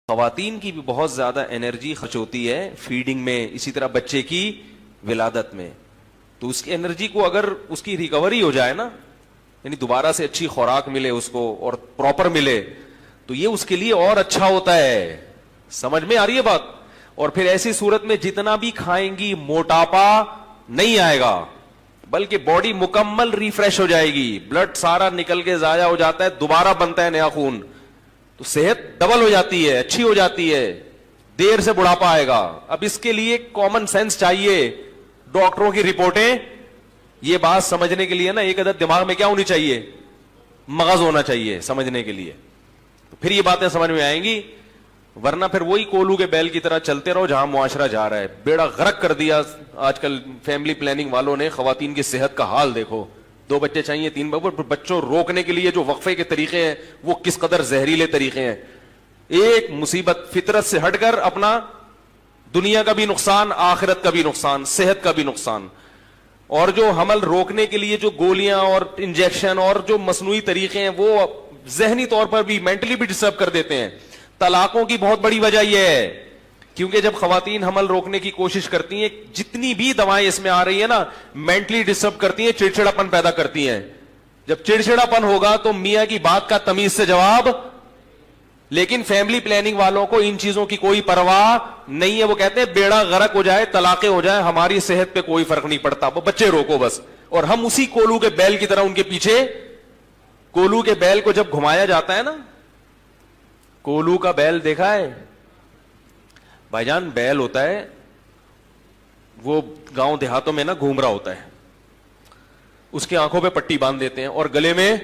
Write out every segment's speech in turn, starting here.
خواتین کی بھی بہت زیادہ انرجی خرچ ہوتی ہے فیڈنگ میں, اسی طرح بچے کی ولادت میں. تو اس کی انرجی کو اگر اس کی ریکوری ہو جائے نا, یعنی دوبارہ سے اچھی خوراک ملے اس کو اور پراپر ملے, تو یہ اس کے لیے اور اچھا ہوتا ہے. سمجھ میں آ رہی ہے بات؟ اور پھر ایسی صورت میں جتنا بھی کھائیں گی موٹاپا نہیں آئے گا, بلکہ باڈی مکمل ریفریش ہو جائے گی, بلڈ سارا نکل کے ضائع ہو جاتا ہے, دوبارہ بنتا ہے نیا خون, تو صحت ڈبل ہو جاتی ہے, اچھی ہو جاتی ہے, دیر سے بڑھاپا آئے گا. اب اس کے لیے کامن سینس چاہیے, ڈاکٹروں کی رپورٹیں, یہ بات سمجھنے کے لیے نا ایک عدد دماغ میں کیا ہونی چاہیے, مغز ہونا چاہیے سمجھنے کے لیے, تو پھر یہ باتیں سمجھ میں آئیں گی. ورنہ پھر وہی کولو کے بیل کی طرح چلتے رہو جہاں معاشرہ جا رہا ہے. بیڑا غرق کر دیا آج کل فیملی پلاننگ والوں نے. خواتین کی صحت کا حال دیکھو, 2 بچے چاہیے 3 بچوں روکنے کے لیے جو وقفے کے طریقے ہیں وہ کس قدر زہریلے طریقے ہیں. ایک مصیبت, فطرت سے ہٹ کر اپنا دنیا کا بھی نقصان, آخرت کا بھی نقصان, صحت کا بھی نقصان. اور جو حمل روکنے کے لیے جو گولیاں اور انجیکشن اور جو مصنوعی طریقے ہیں وہ ذہنی طور پر بھی, مینٹلی بھی ڈسٹرب کر دیتے ہیں. طلاقوں کی بہت بڑی وجہ یہ ہے, کیونکہ جب خواتین حمل روکنے کی کوشش کرتی ہیں, جتنی بھی دوائیں اس میں آ رہی ہیں نا, مینٹلی ڈسٹرب کرتی ہیں, چڑچڑاپن پیدا کرتی ہیں. جب چڑچڑاپن ہوگا تو میاں کی بات کا تمیز سے جواب. لیکن فیملی پلاننگ والوں کو ان چیزوں کی کوئی پرواہ نہیں ہے. وہ کہتے ہیں بیڑا غرق ہو جائے, طلاقیں ہو جائیں, ہماری صحت پہ کوئی فرق نہیں پڑتا, وہ بچے روکو بس. اور ہم اسی کولو کے بیل کی طرح ان کے پیچھے. کولو کے بیل کو جب گھمایا جاتا ہے نا, کولو کا بیل دیکھا ہے بھائی جان؟ بیل ہوتا ہے وہ گاؤں دیہاتوں میں نا گھوم رہا ہوتا ہے, اس کی آنکھوں پہ پٹی باندھ دیتے ہیں اور گلے میں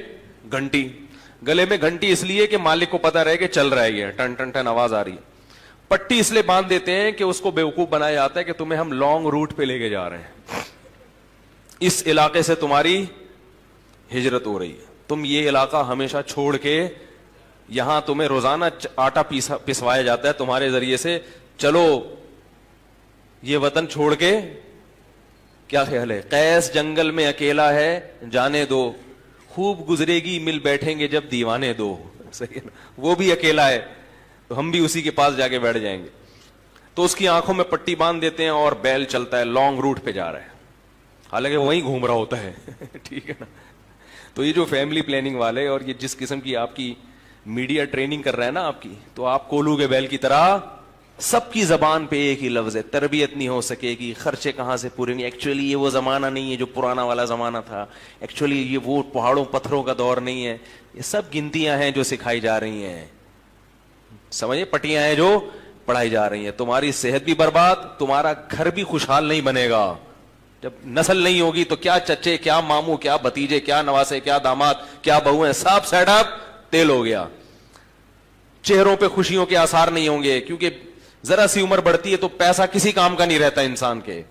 گھنٹی. گلے میں گھنٹی اس لیے کہ مالک کو پتا رہے کہ چل رہا ہے, یہ ٹن ٹن ٹن آواز آ رہی ہے. پٹی اس لیے باندھ دیتے ہیں کہ اس کو بیوقوف بنایا جاتا ہے کہ تمہیں ہم لانگ روٹ پہ لے کے جا رہے ہیں, اس علاقے سے تمہاری ہجرت ہو رہی ہے, تم یہ علاقہ ہمیشہ چھوڑ کے, یہاں تمہیں روزانہ آٹا پسوایا جاتا ہے تمہارے ذریعے سے, چلو یہ وطن چھوڑ کے. کیا خیال ہے؟ قیس جنگل میں اکیلا ہے, جانے دو, خوب گزرے گی مل بیٹھیں گے جب دیوانے دو. صحیح ہے نا؟ وہ بھی اکیلا ہے تو ہم بھی اسی کے پاس جا کے بیٹھ جائیں گے. تو اس کی آنکھوں میں پٹی باندھ دیتے ہیں اور بیل چلتا ہے, لانگ روٹ پہ جا رہا ہے, حالانکہ وہیں گھوم رہا ہوتا ہے. ٹھیک ہے نا؟ تو یہ جو فیملی پلاننگ والے اور یہ جس قسم کی آپ کی میڈیا ٹریننگ کر رہا ہے نا آپ کی, تو آپ کولو کے بیل کی طرح سب کی زبان پہ ایک ہی لفظ ہے, تربیت نہیں ہو سکے گی, خرچے کہاں سے پورے نہیں. ایکچولی یہ وہ زمانہ نہیں ہے جو پرانا والا زمانہ تھا, ایکچولی یہ وہ پہاڑوں پتھروں کا دور نہیں ہے. یہ سب گنتیاں ہیں جو سکھائی جا رہی ہیں, سمجھے, پٹیاں ہیں جو پڑھائی جا رہی ہیں. تمہاری صحت بھی برباد, تمہارا گھر بھی خوشحال نہیں بنے گا. جب نسل نہیں ہوگی تو کیا چچے, کیا ماموں, کیا بھتیجے, کیا نواسے, کیا داماد, کیا بہو ہیں, سب سیٹ اپ تیل ہو گیا. چہروں پہ خوشیوں کے آثار نہیں ہوں گے, کیونکہ ذرا سی عمر بڑھتی ہے تو پیسہ کسی کام کا نہیں رہتا انسان کے,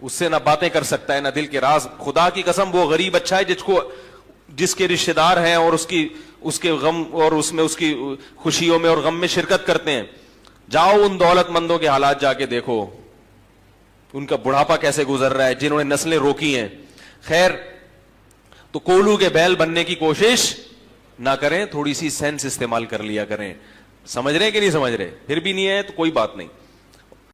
اس سے نہ باتیں کر سکتا ہے نہ دل کے راز. خدا کی قسم وہ غریب اچھا ہے جس کے رشتہ دار ہیں اور اس کے غم اور اس میں اس کی خوشیوں میں اور غم میں شرکت کرتے ہیں. جاؤ ان دولت مندوں کے حالات جا کے دیکھو, ان کا بڑھاپا کیسے گزر رہا ہے, جنہوں نے نسلیں روکی ہیں. خیر, تو کولو کے بیل بننے کی کوشش نہ کریں, تھوڑی سی سینس استعمال کر لیا کریں. سمجھ رہے ہیں کہ نہیں سمجھ رہے؟ پھر بھی نہیں ہے تو کوئی بات نہیں.